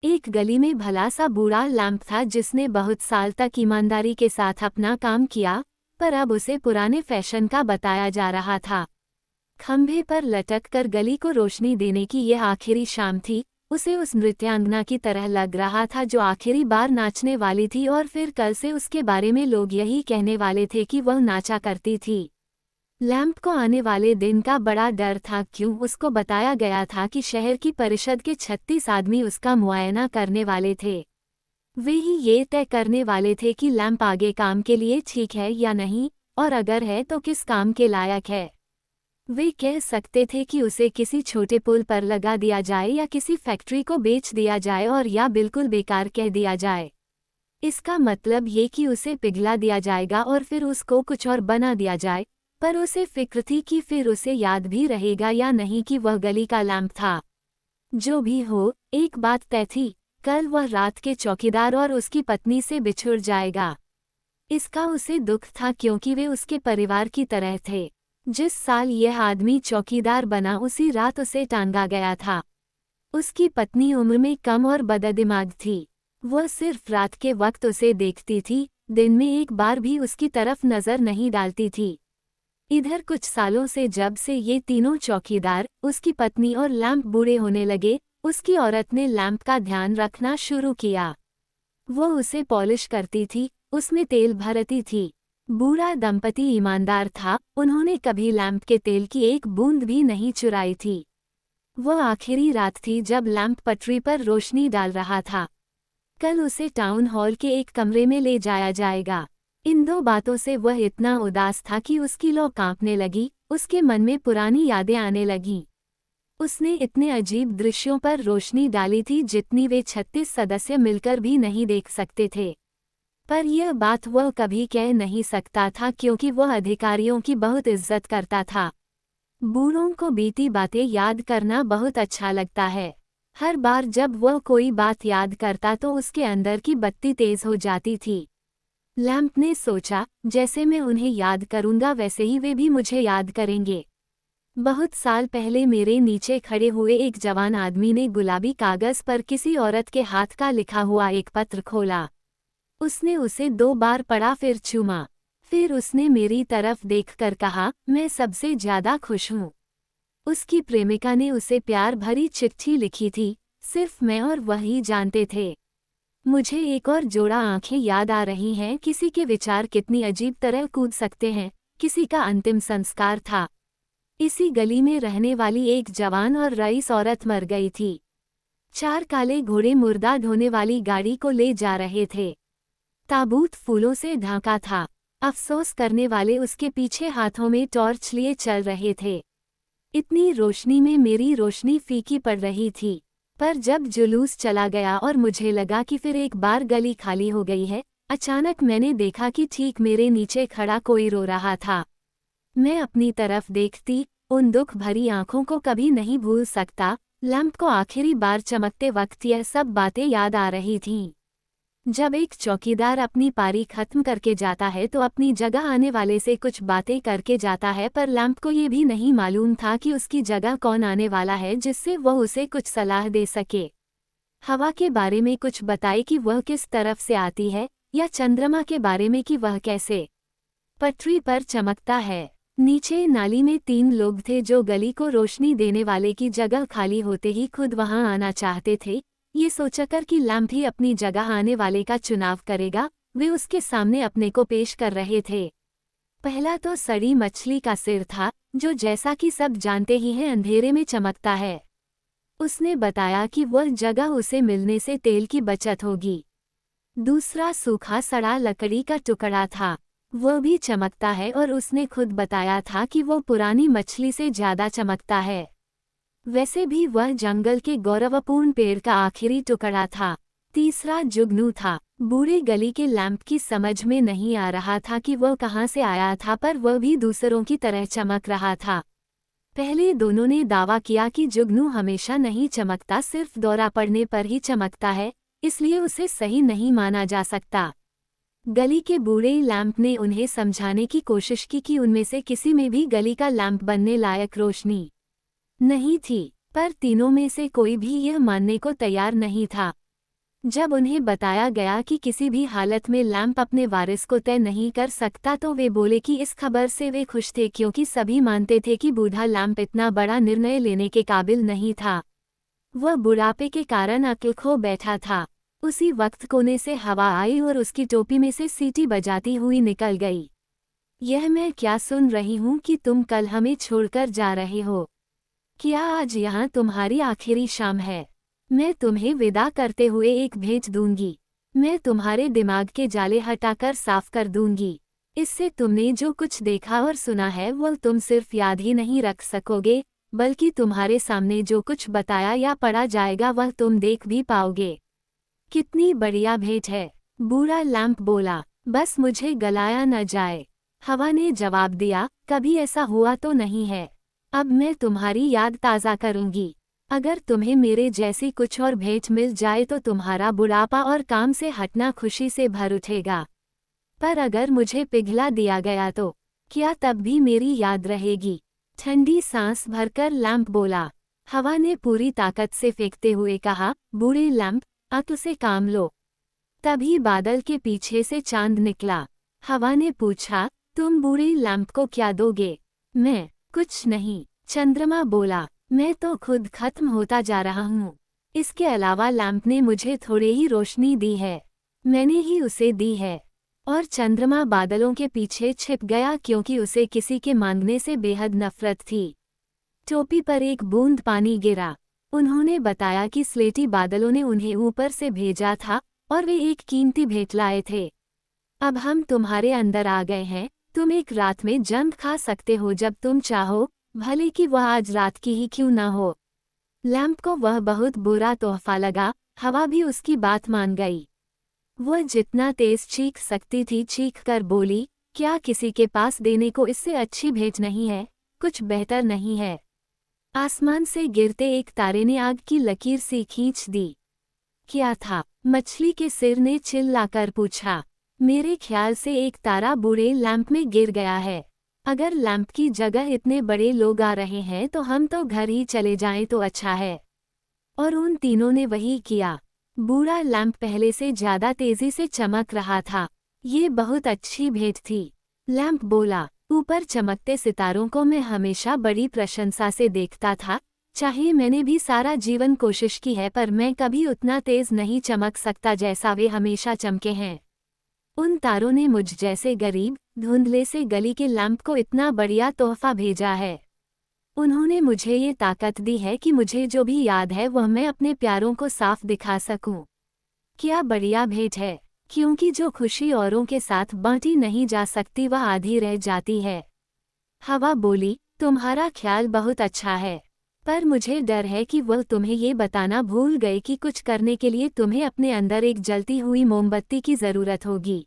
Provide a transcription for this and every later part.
एक गली में भला सा बूढ़ा लैंप था जिसने बहुत साल तक ईमानदारी के साथ अपना काम किया, पर अब उसे पुराने फैशन का बताया जा रहा था। खंभे पर लटक कर गली को रोशनी देने की यह आखिरी शाम थी। उसे उस नृत्यांगना की तरह लग रहा था जो आखिरी बार नाचने वाली थी, और फिर कल से उसके बारे में लोग यही कहने वाले थे कि वह नाचा करती थी। लैंप को आने वाले दिन का बड़ा डर था, क्यों उसको बताया गया था कि शहर की परिषद के 36 आदमी उसका मुआयना करने वाले थे। वे ही ये तय करने वाले थे कि लैंप आगे काम के लिए ठीक है या नहीं, और अगर है तो किस काम के लायक है। वे कह सकते थे कि उसे किसी छोटे पुल पर लगा दिया जाए या किसी फैक्ट्री को बेच दिया जाए, और या बिल्कुल बेकार कह दिया जाए। इसका मतलब ये कि उसे पिघला दिया जाएगा और फिर उसको कुछ और बना दिया जाए, पर उसे फिक्र थी कि फिर उसे याद भी रहेगा या नहीं कि वह गली का लैंप था। जो भी हो, एक बात तय थी, कल वह रात के चौकीदार और उसकी पत्नी से बिछुड़ जाएगा। इसका उसे दुख था, क्योंकि वे उसके परिवार की तरह थे। जिस साल यह आदमी चौकीदार बना उसी रात उसे टांगा गया था। उसकी पत्नी उम्र में कम और बददिमाग थी। वह सिर्फ रात के वक्त उसे देखती थी, दिन में एक बार भी उसकी तरफ नजर नहीं डालती थी। इधर कुछ सालों से जब से ये तीनों चौकीदार, उसकी पत्नी और लैंप बूढ़े होने लगे, उसकी औरत ने लैंप का ध्यान रखना शुरू किया। वो उसे पॉलिश करती थी, उसमें तेल भरती थी। बूढ़ा दंपति ईमानदार था, उन्होंने कभी लैंप के तेल की एक बूंद भी नहीं चुराई थी। वह आखिरी रात थी जब लैंप पटरी पर रोशनी डाल रहा था। कल उसे टाउन हॉल के एक कमरे में ले जाया जाएगा। इन दो बातों से वह इतना उदास था कि उसकी लौ कांपने लगी, उसके मन में पुरानी यादें आने लगीं। उसने इतने अजीब दृश्यों पर रोशनी डाली थी जितनी वे 36 सदस्य मिलकर भी नहीं देख सकते थे। पर यह बात वह कभी कह नहीं सकता था, क्योंकि वह अधिकारियों की बहुत इज्जत करता था। बूढ़ों को बीती बातें याद करना बहुत अच्छा लगता है। हर बार जब वह कोई बात याद करता तो उसके अंदर की बत्ती तेज हो जाती थी। लैंप ने सोचा, जैसे मैं उन्हें याद करूंगा वैसे ही वे भी मुझे याद करेंगे। बहुत साल पहले मेरे नीचे खड़े हुए एक जवान आदमी ने गुलाबी कागज पर किसी औरत के हाथ का लिखा हुआ एक पत्र खोला। उसने उसे 2 बार पढ़ा, फिर चूमा। फिर उसने मेरी तरफ देखकर कहा, मैं सबसे ज्यादा खुश हूँ। उसकी प्रेमिका ने उसे प्यार भरी चिट्ठी लिखी थी, सिर्फ मैं और वही जानते थे। मुझे एक और जोड़ा आंखें याद आ रही हैं, किसी के विचार कितनी अजीब तरह कूद सकते हैं। किसी का अंतिम संस्कार था। इसी गली में रहने वाली एक जवान और रईस औरत मर गई थी। 4 काले घोड़े मुर्दा ढोने वाली गाड़ी को ले जा रहे थे। ताबूत फूलों से ढांका था। अफसोस करने वाले उसके पीछे हाथों में टॉर्च लिए चल रहे थे। इतनी रोशनी में मेरी रोशनी फीकी पड़ रही थी। पर जब जुलूस चला गया और मुझे लगा कि फिर एक बार गली खाली हो गई है, अचानक मैंने देखा कि ठीक मेरे नीचे खड़ा कोई रो रहा था। मैं अपनी तरफ देखती, उन दुख भरी आंखों को कभी नहीं भूल सकता। लैंप को आखिरी बार चमकते वक्त यह सब बातें याद आ रही थीं। जब एक चौकीदार अपनी पारी खत्म करके जाता है तो अपनी जगह आने वाले से कुछ बातें करके जाता है, पर लैंप को ये भी नहीं मालूम था कि उसकी जगह कौन आने वाला है जिससे वह उसे कुछ सलाह दे सके। हवा के बारे में कुछ बताए कि वह किस तरफ से आती है, या चंद्रमा के बारे में कि वह कैसे पटरी पर चमकता है। नीचे नाली में 3 लोग थे जो गली को रोशनी देने वाले की जगह खाली होते ही खुद वहां आना चाहते थे, ये सोचकर कि लैंप ही अपनी जगह आने वाले का चुनाव करेगा। वे उसके सामने अपने को पेश कर रहे थे। पहला तो सड़ी मछली का सिर था, जो जैसा कि सब जानते ही हैं अंधेरे में चमकता है। उसने बताया कि वह जगह उसे मिलने से तेल की बचत होगी। दूसरा सूखा सड़ा लकड़ी का टुकड़ा था, वह भी चमकता है, और उसने खुद बताया था कि वो पुरानी मछली से ज्यादा चमकता है। वैसे भी वह जंगल के गौरवपूर्ण पेड़ का आखिरी टुकड़ा था। तीसरा जुगनू था। बूढ़े गली के लैंप की समझ में नहीं आ रहा था कि वह कहाँ से आया था, पर वह भी दूसरों की तरह चमक रहा था। पहले दोनों ने दावा किया कि जुगनू हमेशा नहीं चमकता, सिर्फ दौरा पड़ने पर ही चमकता है, इसलिए उसे सही नहीं माना जा सकता। गली के बूढ़े लैंप ने उन्हें समझाने की कोशिश की कि उनमें से किसी में भी गली का लैंप बनने लायक रोशनी नहीं थी, पर तीनों में से कोई भी यह मानने को तैयार नहीं था। जब उन्हें बताया गया कि किसी भी हालत में लैंप अपने वारिस को तय नहीं कर सकता तो वे बोले कि इस खबर से वे खुश थे क्योंकि सभी मानते थे कि बूढ़ा लैंप इतना बड़ा निर्णय लेने के काबिल नहीं था। वह बुढ़ापे के कारण अक्ल खो बैठा था। उसी वक्त कोने से हवा आई और उसकी टोपी में से सीटी बजाती हुई निकल गई। यह मैं क्या सुन रही हूँ कि तुम कल हमें छोड़कर जा रहे हो? क्या आज यहाँ तुम्हारी आखिरी शाम है? मैं तुम्हें विदा करते हुए एक भेज दूंगी। मैं तुम्हारे दिमाग के जाले हटाकर साफ कर दूंगी। इससे तुमने जो कुछ देखा और सुना है वह तुम सिर्फ याद ही नहीं रख सकोगे, बल्कि तुम्हारे सामने जो कुछ बताया या पढ़ा जाएगा वह तुम देख भी पाओगे। कितनी बढ़िया भेंट है, बूढ़ा लैंप बोला। बस मुझे गलाया न जाए। हवा ने जवाब दिया, कभी ऐसा हुआ तो नहीं है। अब मैं तुम्हारी याद ताज़ा करूंगी। अगर तुम्हें मेरे जैसी कुछ और भेंट मिल जाए तो तुम्हारा बुढ़ापा और काम से हटना खुशी से भर उठेगा। पर अगर मुझे पिघला दिया गया तो क्या तब भी मेरी याद रहेगी? ठंडी सांस भरकर लैंप बोला। हवा ने पूरी ताकत से फेंकते हुए कहा, बूढ़े लैंप, अक्ल से काम लो। तभी बादल के पीछे से चांद निकला। हवा ने पूछा, तुम बूढ़े लैंप को क्या दोगे? मैं कुछ नहीं, चंद्रमा बोला। मैं तो खुद खत्म होता जा रहा हूँ। इसके अलावा लैंप ने मुझे थोड़ी ही रोशनी दी है। मैंने ही उसे दी है। और चंद्रमा बादलों के पीछे छिप गया क्योंकि उसे किसी के मांगने से बेहद नफरत थी। टोपी पर एक बूंद पानी गिरा। उन्होंने बताया कि स्लेटी बादलों ने उन्हें ऊपर से भेजा था और वे एक कीमती भेंट लाए थे। अब हम तुम्हारे अंदर आ गए हैं। तुम एक रात में जंग खा सकते हो जब तुम चाहो, भले कि वह आज रात की ही क्यों ना हो। लैंप को वह बहुत बुरा तोहफा लगा। हवा भी उसकी बात मान गई। वह जितना तेज चीख सकती थी चीख कर बोली, क्या किसी के पास देने को इससे अच्छी भेंट नहीं है? कुछ बेहतर नहीं है? आसमान से गिरते एक तारे ने आग की लकीर सी खींच दी। क्या था? मछली के सिर ने चिल्लाकर पूछा। मेरे ख्याल से एक तारा बूढ़े लैंप में गिर गया है। अगर लैंप की जगह इतने बड़े लोग आ रहे हैं तो हम तो घर ही चले जाएं तो अच्छा है। और उन तीनों ने वही किया। बूढ़ा लैंप पहले से ज्यादा तेजी से चमक रहा था। ये बहुत अच्छी भेंट थी। लैंप बोला, ऊपर चमकते सितारों को मैं हमेशा बड़ी प्रशंसा से देखता था। चाहे मैंने भी सारा जीवन कोशिश की है पर मैं कभी उतना तेज नहीं चमक सकता जैसा वे हमेशा चमके हैं। उन तारों ने मुझ जैसे गरीब, धुंधले से गली के लैंप को इतना बढ़िया तोहफा भेजा है। उन्होंने मुझे ये ताकत दी है कि मुझे जो भी याद है वह मैं अपने प्यारों को साफ दिखा सकूं। क्या बढ़िया भेंट है, क्योंकि जो खुशी औरों के साथ बांटी नहीं जा सकती वह आधी रह जाती है। हवा बोली, तुम्हारा ख्याल बहुत अच्छा है, पर मुझे डर है कि वह तुम्हें ये बताना भूल गए कि कुछ करने के लिए तुम्हें अपने अंदर एक जलती हुई मोमबत्ती की जरूरत होगी।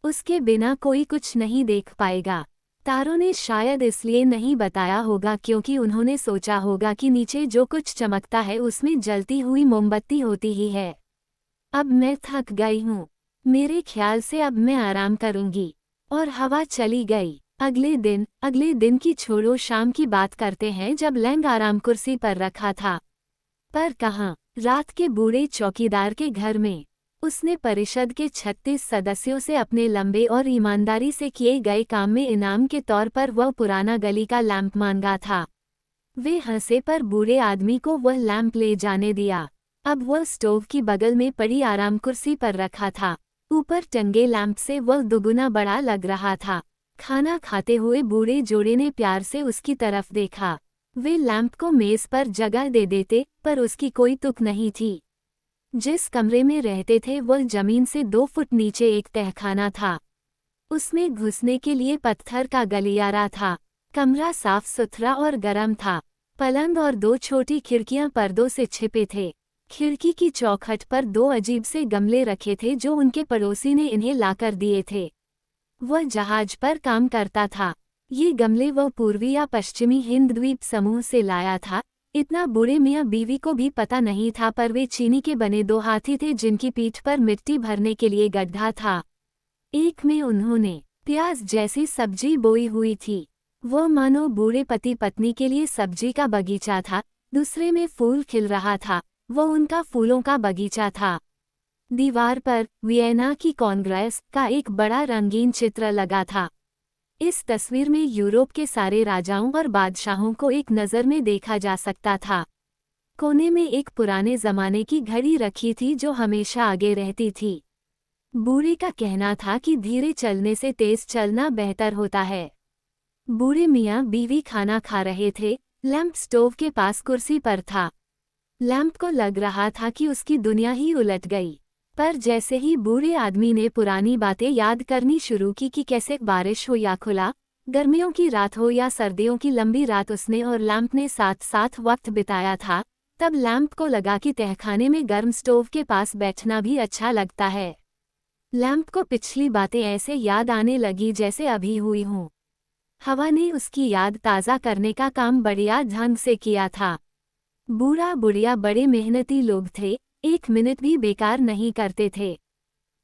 उसके बिना कोई कुछ नहीं देख पाएगा। तारों ने शायद इसलिए नहीं बताया होगा क्योंकि उन्होंने सोचा होगा कि नीचे जो कुछ चमकता है उसमें जलती हुई मोमबत्ती होती ही है। अब मैं थक गई हूँ। मेरे ख्याल से अब मैं आराम करूंगी। और हवा चली गई। अगले दिन की छोड़ो, शाम की बात करते हैं जब लैंग आराम कुर्सी पर रखा था। पर कहाँ? रात के बूढ़े चौकीदार के घर में। उसने परिषद के 36 सदस्यों से अपने लंबे और ईमानदारी से किए गए काम में इनाम के तौर पर वह पुराना गली का लैंप मांगा था। वे हंसे पर बूढ़े आदमी को वह लैंप ले जाने दिया। अब वह स्टोव की बगल में पड़ी आराम कुर्सी पर रखा था। ऊपर टंगे लैंप से वह दुगुना बड़ा लग रहा था। खाना खाते हुए बूढ़े जोड़े ने प्यार से उसकी तरफ देखा। वे लैंप को मेज पर जगह दे देते पर उसकी कोई तुक नहीं थी। जिस कमरे में रहते थे वह जमीन से 2 फुट नीचे एक तहखाना था। उसमें घुसने के लिए पत्थर का गलियारा था। कमरा साफ सुथरा और गर्म था। पलंग और 2 छोटी खिड़कियां पर्दों से छिपे थे। खिड़की की चौखट पर 2 अजीब से गमले रखे थे जो उनके पड़ोसी ने इन्हें लाकर दिए थे। वह जहाज पर काम करता था। ये गमले वह पूर्वी या पश्चिमी हिंद द्वीप समूह से लाया था। इतना बूढ़े मियाँ बीवी को भी पता नहीं था, पर वे चीनी के बने 2 हाथी थे जिनकी पीठ पर मिट्टी भरने के लिए गड्ढा था। एक में उन्होंने प्याज जैसी सब्जी बोई हुई थी। वो मानो बूढ़े पति पत्नी के लिए सब्जी का बगीचा था। दूसरे में फूल खिल रहा था। वो उनका फूलों का बगीचा था। दीवार पर वियना की कांग्रेस का एक बड़ा रंगीन चित्र लगा था। इस तस्वीर में यूरोप के सारे राजाओं और बादशाहों को एक नज़र में देखा जा सकता था। कोने में एक पुराने जमाने की घड़ी रखी थी जो हमेशा आगे रहती थी। बूढ़े का कहना था कि धीरे चलने से तेज चलना बेहतर होता है। बूढ़े मियाँ बीवी खाना खा रहे थे। लैंप स्टोव के पास कुर्सी पर था। लैंप को लग रहा था कि उसकी दुनिया ही उलट गई। पर जैसे ही बूढ़े आदमी ने पुरानी बातें याद करनी शुरू की कि कैसे बारिश हो या खुला, गर्मियों की रात हो या सर्दियों की लंबी रात उसने और लैंप ने साथ साथ वक्त बिताया था, तब लैंप को लगा कि तहखाने में गर्म स्टोव के पास बैठना भी अच्छा लगता है। लैंप को पिछली बातें ऐसे याद आने लगी जैसे अभी हुई हों। हवा ने उसकी याद ताज़ा करने का काम बढ़िया ढंग से किया था। बूढ़ा बुढ़िया बड़े मेहनती लोग थे, एक मिनट भी बेकार नहीं करते थे।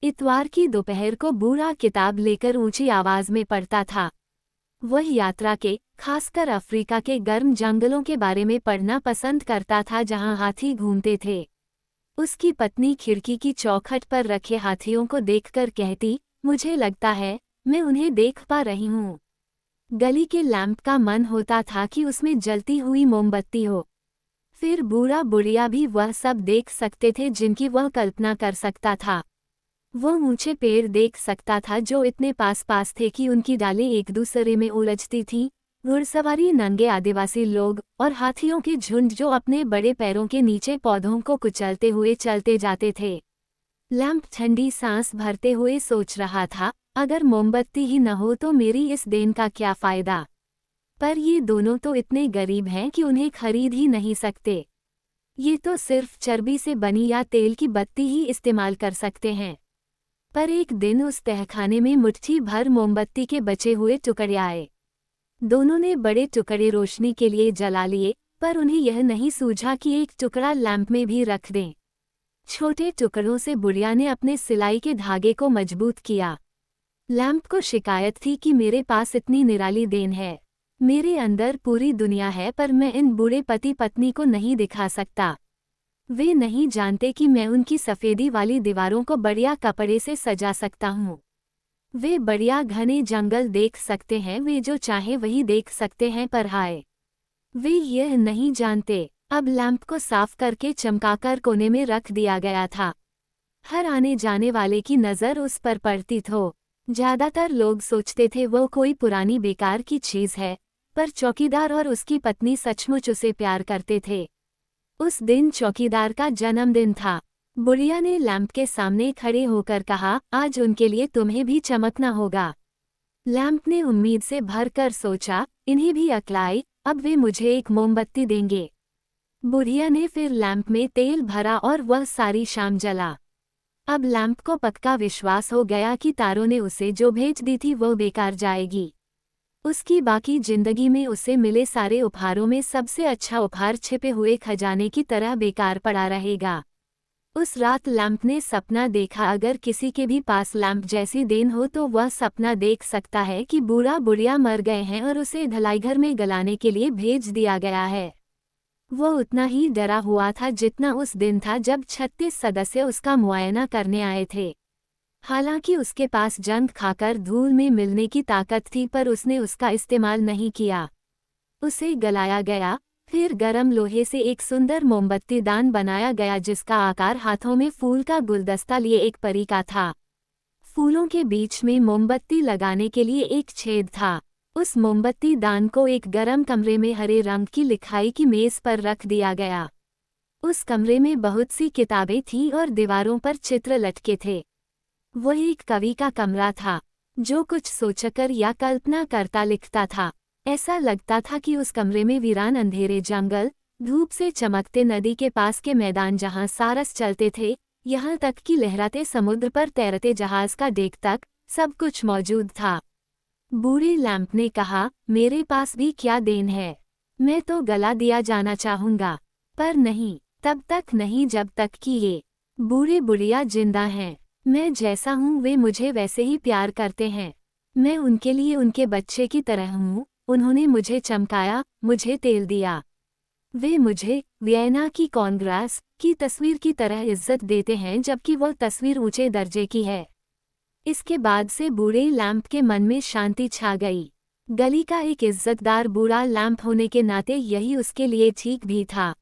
इतवार की दोपहर को बूढ़ा किताब लेकर ऊंची आवाज में पढ़ता था। वह यात्रा के, खासकर अफ्रीका के गर्म जंगलों के बारे में पढ़ना पसंद करता था जहां हाथी घूमते थे। उसकी पत्नी खिड़की की चौखट पर रखे हाथियों को देखकर कहती, मुझे लगता है मैं उन्हें देख पा रही हूँ। गली के लैंप का मन होता था कि उसमें जलती हुई मोमबत्ती हो। फिर बूढ़ा बुढ़िया भी वह सब देख सकते थे जिनकी वह कल्पना कर सकता था। वह ऊंचे पेड़ देख सकता था जो इतने पास पास थे कि उनकी डालें एक दूसरे में उलझती थीं, घुड़सवारी नंगे आदिवासी लोग और हाथियों के झुंड जो अपने बड़े पैरों के नीचे पौधों को कुचलते हुए चलते जाते थे। लैंप ठंडी सांस भरते हुए सोच रहा था, अगर मोमबत्ती ही न हो तो मेरी इस देन का क्या फ़ायदा। पर ये दोनों तो इतने गरीब हैं कि उन्हें खरीद ही नहीं सकते। ये तो सिर्फ चर्बी से बनी या तेल की बत्ती ही इस्तेमाल कर सकते हैं। पर एक दिन उस तहखाने में मुट्ठी भर मोमबत्ती के बचे हुए टुकड़े आए। दोनों ने बड़े टुकड़े रोशनी के लिए जला लिए, पर उन्हें यह नहीं सूझा कि एक टुकड़ा लैंप में भी रख दें। छोटे टुकड़ों से बुढ़िया ने अपने सिलाई के धागे को मजबूत किया। लैंप को शिकायत थी कि मेरे पास इतनी निराली देन है, मेरे अंदर पूरी दुनिया है, पर मैं इन बूढ़े पति पत्नी को नहीं दिखा सकता। वे नहीं जानते कि मैं उनकी सफ़ेदी वाली दीवारों को बढ़िया कपड़े से सजा सकता हूँ। वे बढ़िया घने जंगल देख सकते हैं, वे जो चाहे वही देख सकते हैं, पर हाय, वे यह नहीं जानते। अब लैंप को साफ करके चमकाकर कोने में रख दिया गया था। हर आने जाने वाले की नज़र उस पर पड़ती थो। ज़्यादातर लोग सोचते थे वो कोई पुरानी बेकार की चीज़ है, पर चौकीदार और उसकी पत्नी सचमुच उसे प्यार करते थे। उस दिन चौकीदार का जन्मदिन था। बुढ़िया ने लैंप के सामने खड़े होकर कहा, आज उनके लिए तुम्हें भी चमकना होगा। लैंप ने उम्मीद से भरकर सोचा, इन्हें भी अक्ल आई, अब वे मुझे एक मोमबत्ती देंगे। बुढ़िया ने फिर लैंप में तेल भरा और वह सारी शाम जला। अब लैंप को पक्का विश्वास हो गया कि तारों ने उसे जो भेज दी थी वह बेकार जाएगी। उसकी बाकी जिंदगी में उसे मिले सारे उपहारों में सबसे अच्छा उपहार छिपे हुए खजाने की तरह बेकार पड़ा रहेगा। उस रात लैंप ने सपना देखा, अगर किसी के भी पास लैंप जैसी देन हो तो वह सपना देख सकता है कि बूढ़ा बुढ़िया मर गए हैं और उसे धलाईघर में गलाने के लिए भेज दिया गया है। वह उतना ही डरा हुआ था जितना उस दिन था जब 36 सदस्य उसका मुआयना करने आए थे। हालांकि उसके पास जंग खाकर धूल में मिलने की ताकत थी, पर उसने उसका इस्तेमाल नहीं किया। उसे गलाया गया, फिर गरम लोहे से एक सुंदर मोमबत्ती दान बनाया गया जिसका आकार हाथों में फूल का गुलदस्ता लिए एक परी का था। फूलों के बीच में मोमबत्ती लगाने के लिए एक छेद था। उस मोमबत्ती दान को एक गरम कमरे में हरे रंग की लिखाई की मेज पर रख दिया गया। उस कमरे में बहुत सी किताबें थीं और दीवारों पर चित्र लटके थे। वह एक कवि का कमरा था, जो कुछ सोचकर या कल्पना करता लिखता था। ऐसा लगता था कि उस कमरे में वीरान अंधेरे जंगल, धूप से चमकते नदी के पास के मैदान जहां सारस चलते थे, यहाँ तक कि लहराते समुद्र पर तैरते जहाज का डेक तक, सब कुछ मौजूद था। बूढ़े लैंप ने कहा, मेरे पास भी क्या देन है, मैं तो गला दिया जाना चाहूँगा, पर नहीं, तब तक नहीं जब तक कि ये बूढ़े बुढ़िया जिंदा हैं। मैं जैसा हूँ वे मुझे वैसे ही प्यार करते हैं। मैं उनके लिए उनके बच्चे की तरह हूँ। उन्होंने मुझे चमकाया, मुझे तेल दिया। वे मुझे वियना की कांग्रेस की तस्वीर की तरह इज्जत देते हैं, जबकि वह तस्वीर ऊंचे दर्जे की है। इसके बाद से बूढ़े लैंप के मन में शांति छा गई। गली का एक इज्जतदार बूढ़ा लैंप होने के नाते यही उसके लिए ठीक भी था।